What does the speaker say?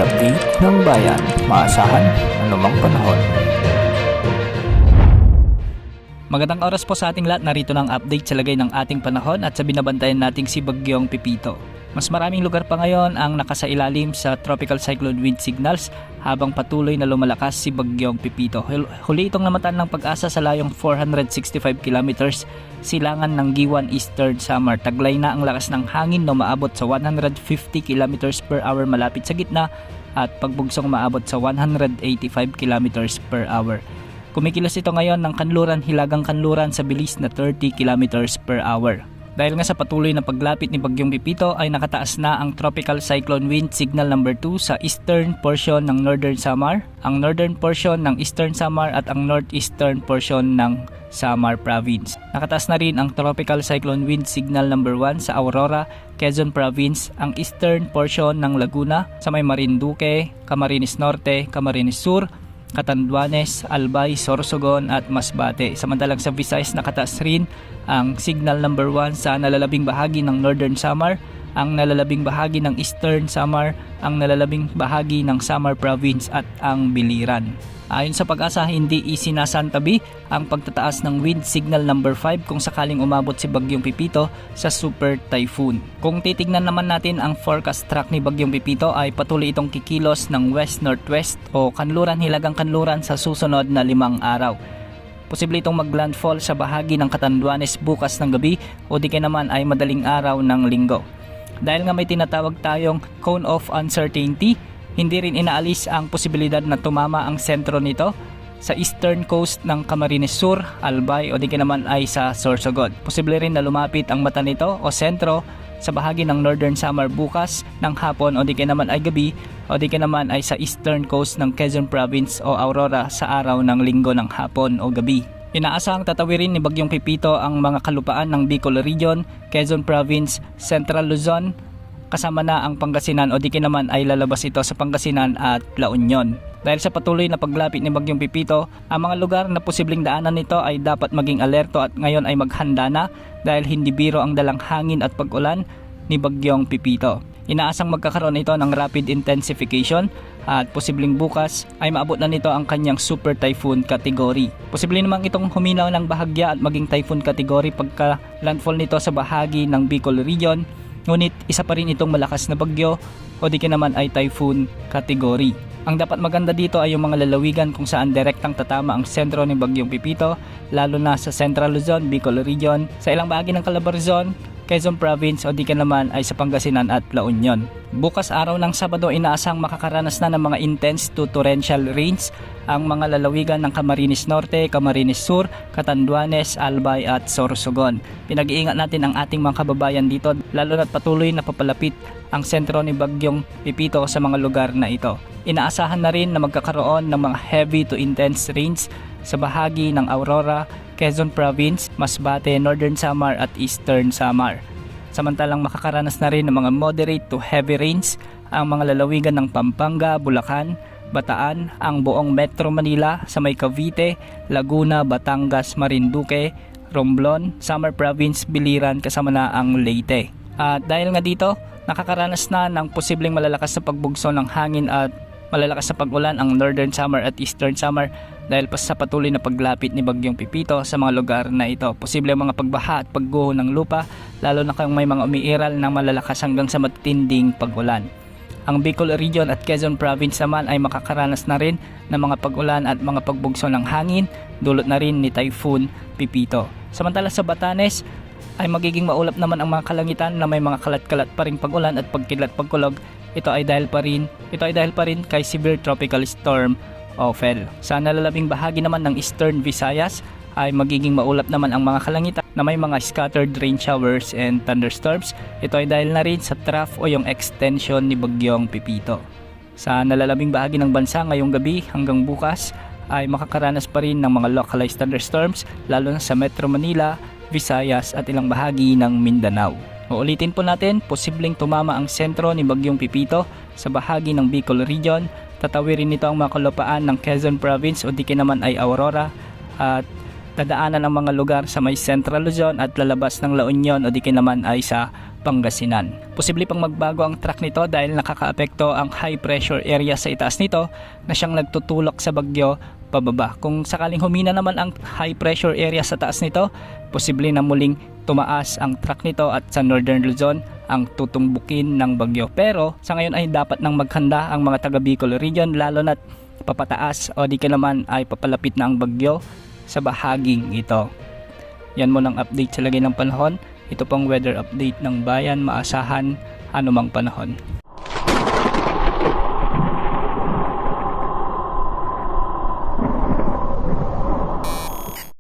update ng bayan, maasahan anumang panahon. Magandang oras po sa ating lahat, narito ng update sa lagay ng ating panahon at sa binabantayan nating si Bagyong Pipito. Mas maraming lugar pa ngayon ang nakasailalim sa tropical cyclone wind signals habang patuloy na lumalakas si Bagyong Pipito. Huli itong namatan ng Pag-asa sa layong 465 kilometers silangan ng Giwan Eastern Samar. Taglay na ang lakas ng hangin na maabot sa 150 kilometers per hour malapit sa gitna at pagbugsong maabot sa 185 kilometers per hour. Kumikilos ito ngayon ng hilagang kanluran sa bilis na 30 kilometers per hour. Dahil nga sa patuloy na paglapit ni Bagyong Pipito ay nakataas na ang Tropical Cyclone Wind Signal number 2 sa eastern portion ng Northern Samar, ang northern portion ng Eastern Samar at ang northeastern portion ng Samar Province. Nakataas na rin ang Tropical Cyclone Wind Signal number 1 sa Aurora, Quezon Province, ang eastern portion ng Laguna, sa may Marinduque, Camarines Norte, Camarines Sur, Catanduanes, Albay, Sorsogon at Masbate. Samantalang sa Visayas nakataas rin ang signal number 1 sa nalalabing bahagi ng Northern Samar, ang nalalabing bahagi ng Eastern Samar, ang nalalabing bahagi ng Samar Province at ang Biliran. Ayon sa Pag-asa, hindi isinasantabi ang pagtataas ng wind signal number 5 kung sakaling umabot si Bagyong Pipito sa super typhoon. Kung titignan naman natin ang forecast track ni Bagyong Pipito ay patuloy itong kikilos ng west-northwest o hilagang kanluran sa susunod na 5 araw. Posible itong maglandfall sa bahagi ng Catanduanes bukas ng gabi o di kaya naman ay madaling araw ng linggo. Dahil nga may tinatawag tayong cone of uncertainty, hindi rin inaalis ang posibilidad na tumama ang sentro nito sa eastern coast ng Camarines Sur, Albay o di kaya naman ay sa Sorsogon. Posible rin na lumapit ang mata nito o sentro sa bahagi ng Northern Samar bukas ng hapon o di kaya naman ay gabi o di kaya naman ay sa eastern coast ng Quezon Province o Aurora sa araw ng linggo ng hapon o gabi. Inaasahang tatawirin ni Bagyong Pipito ang mga kalupaan ng Bicol Region, Quezon Province, Central Luzon, kasama na ang Pangasinan o di kaya naman ay lalabas ito sa Pangasinan at La Union. Dahil sa patuloy na paglapit ni Bagyong Pipito, ang mga lugar na posibleng daanan nito ay dapat maging alerto at ngayon ay maghanda na dahil hindi biro ang dalang hangin at pag-ulan ni Bagyong Pipito. Inaasang magkakaroon ito ng rapid intensification at posibleng bukas ay maabot na nito ang kanyang super typhoon category. Posible namang itong huminaw ng bahagya at maging typhoon category pagka landfall nito sa bahagi ng Bicol Region. Ngunit isa pa rin itong malakas na bagyo o di naman ay typhoon category. Ang dapat maganda dito ay yung mga lalawigan kung saan direktang tatama ang sentro ni Bagyong Pipito, lalo na sa Central Luzon, Bicol Region, sa ilang bahagi ng Calabarzon, Quezon Province o di naman ay sa Pangasinan at La Union. Bukas araw ng Sabado inaasang makakaranas na ng mga intense to torrential rains ang mga lalawigan ng Camarines Norte, Camarines Sur, Catanduanes, Albay at Sorsogon. Pinag-iingat natin ang ating mga kababayan dito lalo na't patuloy na papalapit ang sentro ni Bagyong Pipito sa mga lugar na ito. Inaasahan na rin na magkakaroon ng mga heavy to intense rains sa bahagi ng Aurora, Quezon Province, Masbate, Northern Samar at Eastern Samar. Samantalang makakaranas na rin ng mga moderate to heavy rains ang mga lalawigan ng Pampanga, Bulacan, Bataan, ang buong Metro Manila sa may Cavite, Laguna, Batangas, Marinduque, Romblon, Samar Province, Biliran kasama na ang Leyte. At dahil nga dito, nakakaranas na ng posibleng malalakas na pagbugso ng hangin at malalakas na pag-ulan ang Northern Samar at Eastern Samar dahil pa sa patuloy na paglapit ni Bagyong Pipito sa mga lugar na ito. Posible ang mga pagbaha at pagguho ng lupa lalo na kung may mga umiiral ng malalakas hanggang sa matinding pag-ulan. Ang Bicol Region at Quezon Province naman ay makakaranas na rin ng mga pag-ulan at mga pagbugso ng hangin dulot na rin ni Typhoon Pipito. Samantala sa Batanes ay magiging maulap naman ang mga kalangitan na may mga kalat-kalat pa ring pag-ulan at pagkidlat-pagkulog. Ito ay dahil pa rin kay Severe Tropical Storm Ophel. Sa nalalabing bahagi naman ng Eastern Visayas ay magiging maulap naman ang mga kalangitan na may mga scattered rain showers and thunderstorms. Ito ay dahil na rin sa trough o yung extension ni Bagyong Pipito. Sa nalalabing bahagi ng bansa ngayong gabi hanggang bukas ay makakaranas pa rin ng mga localized thunderstorms lalo na sa Metro Manila, Visayas at ilang bahagi ng Mindanao. Uulitin po natin, posibleng tumama ang sentro ni Bagyong Pipito sa bahagi ng Bicol Region. Tatawirin nito ang mga kalupaan ng Quezon Province o di naman ay Aurora at dadaanan ang mga lugar sa may Central Luzon at lalabas ng La Union o di naman ay sa Pangasinan. Posible pang magbago ang track nito dahil nakakaapekto ang high pressure area sa itaas nito na siyang nagtutulak sa bagyo pababa. Kung sakaling humina naman ang high pressure area sa taas nito, posible na muling tumaas ang track nito at sa Northern Luzon ang tutumbukin ng bagyo. Pero sa ngayon ay dapat nang maghanda ang mga taga Bicol region, lalo na't papataas o di ka naman ay papalapit na ang bagyo sa bahaging ito. Yan mo ng update sa lagay ng panahon. Ito pang weather update ng bayan, maasahan anumang panahon.